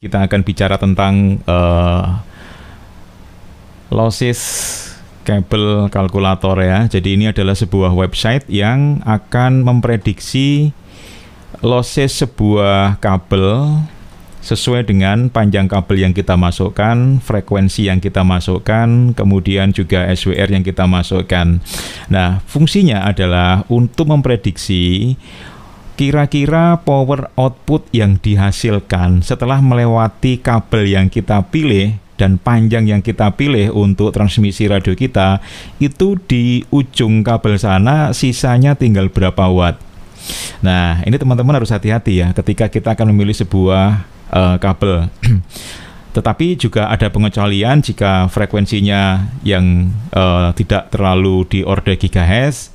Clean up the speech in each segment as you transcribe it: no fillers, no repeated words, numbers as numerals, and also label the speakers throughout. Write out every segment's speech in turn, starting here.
Speaker 1: Kita akan bicara tentang losses kabel kalkulator ya. Jadi ini adalah sebuah website yang akan memprediksi losses sebuah kabel sesuai dengan panjang kabel yang kita masukkan, frekuensi yang kita masukkan, kemudian juga SWR yang kita masukkan. Nah, fungsinya adalah untuk memprediksi kira-kira power output yang dihasilkan setelah melewati kabel yang kita pilih dan panjang yang kita pilih untuk transmisi radio kita, itu di ujung kabel sana sisanya tinggal berapa watt. Nah, ini teman-teman harus hati-hati ya ketika kita akan memilih sebuah kabel. Tetapi juga ada pengecualian jika frekuensinya yang tidak terlalu di order gigahertz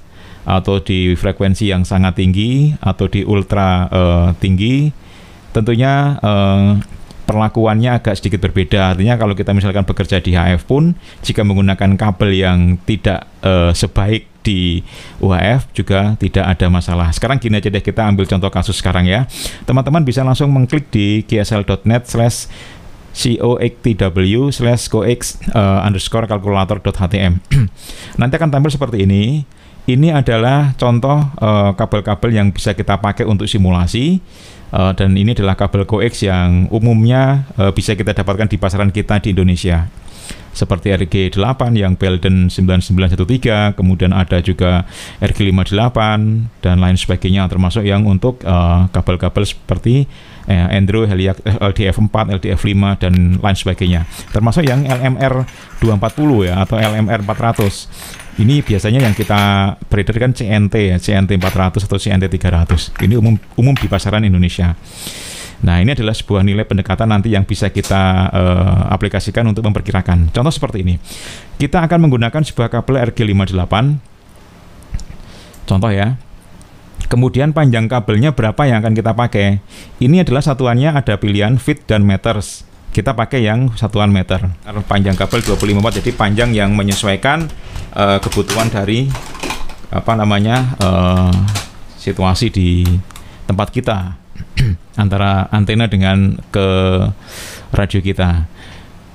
Speaker 1: atau di frekuensi yang sangat tinggi atau di ultra tinggi. Tentunya perlakuannya agak sedikit berbeda. Artinya kalau kita misalkan bekerja di HF pun, jika menggunakan kabel yang tidak sebaik di UHF juga tidak ada masalah. Sekarang gini aja deh, kita ambil contoh kasus sekarang ya. Teman-teman bisa langsung mengklik di gsl.net/cox_calculator.htm. Nanti akan tampil seperti ini. Ini adalah contoh kabel-kabel yang bisa kita pakai untuk simulasi. Dan ini adalah kabel coax yang umumnya bisa kita dapatkan di pasaran kita di Indonesia, seperti RG8 yang Belden 9913, kemudian ada juga RG58 dan lain sebagainya, termasuk yang untuk kabel-kabel seperti Andro, LDF4, LDF5 dan lain sebagainya, termasuk yang LMR 240 ya atau LMR 400. Ini biasanya yang kita beredar kan CNT ya, CNT 400 atau CNT 300. Ini umum di pasaran Indonesia. Nah, ini adalah sebuah nilai pendekatan nanti yang bisa kita aplikasikan untuk memperkirakan. Contoh seperti ini. Kita akan menggunakan sebuah kabel RG58. Contoh ya. Kemudian panjang kabelnya berapa yang akan kita pakai? Ini adalah satuannya ada pilihan feet dan meters. Kita pakai yang satuan meter. Panjang kabel 25 watt, jadi panjang yang menyesuaikan kebutuhan dari situasi di tempat kita antara antena dengan ke radio kita.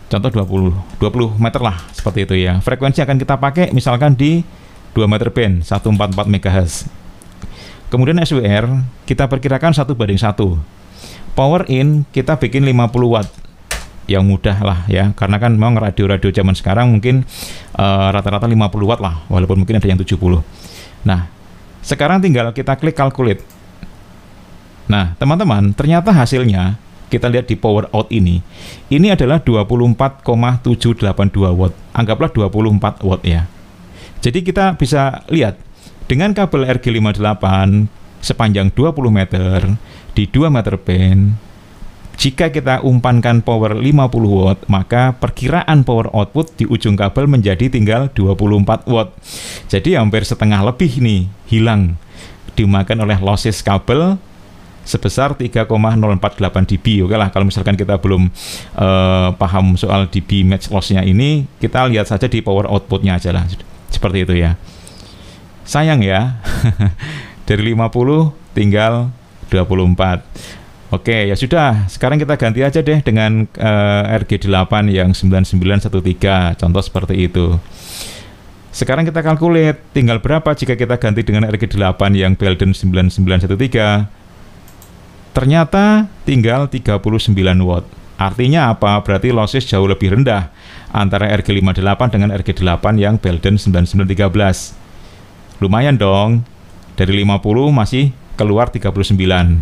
Speaker 1: Contoh 20 meter lah, seperti itu ya. Frekuensi akan kita pakai misalkan di 2 meter band 144 MHz. Kemudian SWR kita perkirakan 1:1. Power in kita bikin 50 watt. Yang mudah lah ya, karena kan memang radio-radio zaman sekarang mungkin rata-rata 50 watt lah, walaupun mungkin ada yang 70. Nah, sekarang tinggal kita klik calculate. Nah, teman-teman, ternyata hasilnya kita lihat di power out ini adalah 24,782 watt. Anggaplah 24 watt ya. Jadi kita bisa lihat dengan kabel RG58 sepanjang 20 meter di 2 meter band. Jika kita umpankan power 50 watt, maka perkiraan power output di ujung kabel menjadi tinggal 24 watt. Jadi hampir setengah lebih nih hilang dimakan oleh losses kabel sebesar 3,048 dB. Oke lah, kalau misalkan kita belum paham soal dB match loss-nya ini, kita lihat saja di power outputnya aja lah. Seperti itu ya. Sayang ya, dari 50 tinggal 24. Oke, ya sudah. Sekarang kita ganti aja deh dengan RG8 yang 9913. Contoh seperti itu. Sekarang kita calculate tinggal berapa jika kita ganti dengan RG8 yang Belden 9913. Ternyata tinggal 39 watt. Artinya apa? Berarti losses jauh lebih rendah antara RG58 dengan RG8 yang Belden 9913. Lumayan dong. Dari 50 masih keluar 39,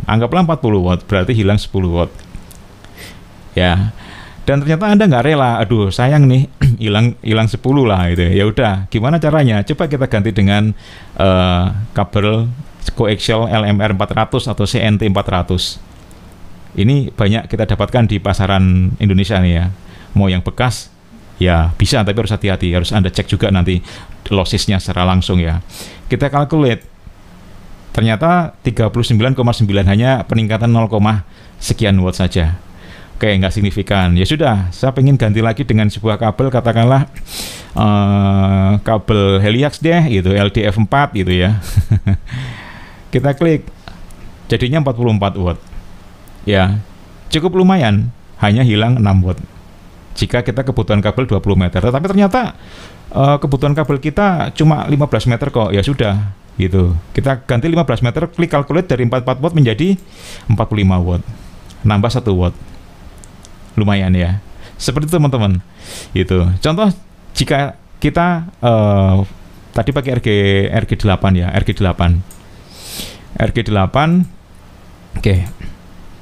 Speaker 1: anggaplah 40 watt, berarti hilang 10 watt ya. Dan ternyata Anda nggak rela, aduh sayang nih hilang 10 lah gitu ya. Udah, gimana caranya? Coba kita ganti dengan kabel coaxial LMR 400 atau CNT 400. Ini banyak kita dapatkan di pasaran Indonesia nih ya. Mau yang bekas ya bisa, tapi harus hati-hati, harus Anda cek juga nanti lossesnya secara langsung ya. Kita calculate, ternyata 39,9, hanya peningkatan 0, sekian watt saja. Oke, nggak signifikan. Ya sudah, saya pengen ganti lagi dengan sebuah kabel, katakanlah kabel Heliax deh, gitu, LDF4 gitu ya. Kita klik, jadinya 44 watt. Ya, cukup lumayan. hanya hilang 6 watt. Jika kita kebutuhan kabel 20 meter, tetapi ternyata kebutuhan kabel kita cuma 15 meter kok, ya sudah gitu. Kita ganti 15 meter, klik calculate dari 44 watt menjadi 45 watt. Nambah 1 watt. Lumayan ya. Seperti itu teman-teman. Gitu. Contoh jika kita tadi pakai RG8 ya, RG8. Oke.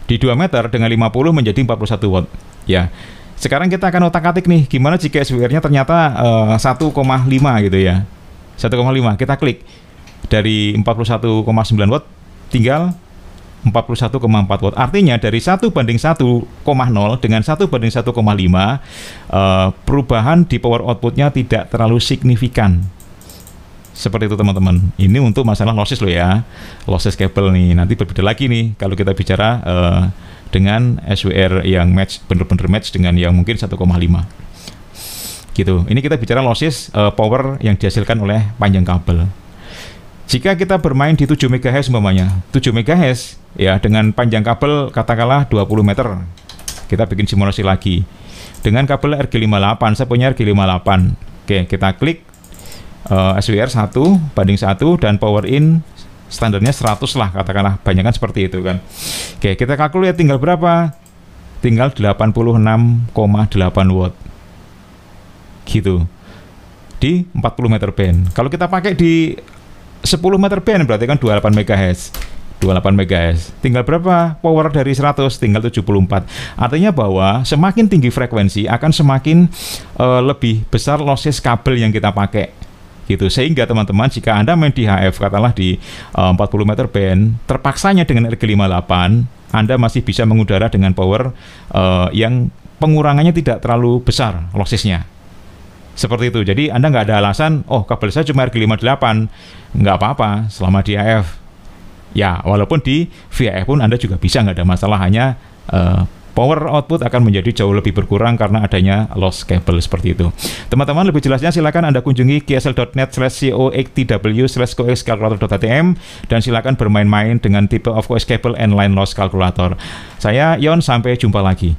Speaker 1: Di 2 meter dengan 50 menjadi 41 watt. Ya. Sekarang kita akan otak-atik nih, gimana jika SWR-nya ternyata 1,5 gitu ya. 1,5. Kita klik dari 41,9 watt tinggal 41,4 watt. Artinya dari 1 banding 1,0 dengan 1 banding 1,5 perubahan di power outputnya tidak terlalu signifikan. Seperti itu teman-teman. Ini untuk masalah losses loh ya. Losses kabel nih. Nanti berbeda lagi nih kalau kita bicara dengan SWR yang match, bener-bener match dengan yang mungkin 1,5 gitu. Ini kita bicara losses power yang dihasilkan oleh panjang kabel. Jika kita bermain di 7 MHz umpamanya, 7 MHz ya dengan panjang kabel katakanlah 20 meter. Kita bikin simulasi lagi. Dengan kabel RG58, saya punya RG58. Oke, kita klik SWR 1 banding 1 dan power in standarnya 100 lah katakanlah, banyak kan seperti itu kan. Oke, kita kalkulasi tinggal berapa? Tinggal 86,8 watt gitu di 40 meter band. Kalau kita pakai di 10 meter band berarti kan 28 MHz. 28 MHz. Tinggal berapa power dari 100? Tinggal 74. Artinya bahwa semakin tinggi frekuensi akan semakin lebih besar losses kabel yang kita pakai. Gitu. Sehingga teman-teman jika Anda main di HF katakanlah di 40 meter band, terpaksanya dengan RG58 Anda masih bisa mengudara dengan power yang pengurangannya tidak terlalu besar lossesnya. Seperti itu. Jadi Anda nggak ada alasan, oh kabel saya cuma RG58, nggak apa-apa selama di HF. Ya, walaupun di VHF pun Anda juga bisa, nggak ada masalah, hanya power output akan menjadi jauh lebih berkurang karena adanya loss kabel seperti itu. Teman-teman, lebih jelasnya silakan Anda kunjungi ksl.net/cox/calculator.atm dan silakan bermain-main dengan tipe of course cable and line loss calculator. Saya Yon, sampai jumpa lagi.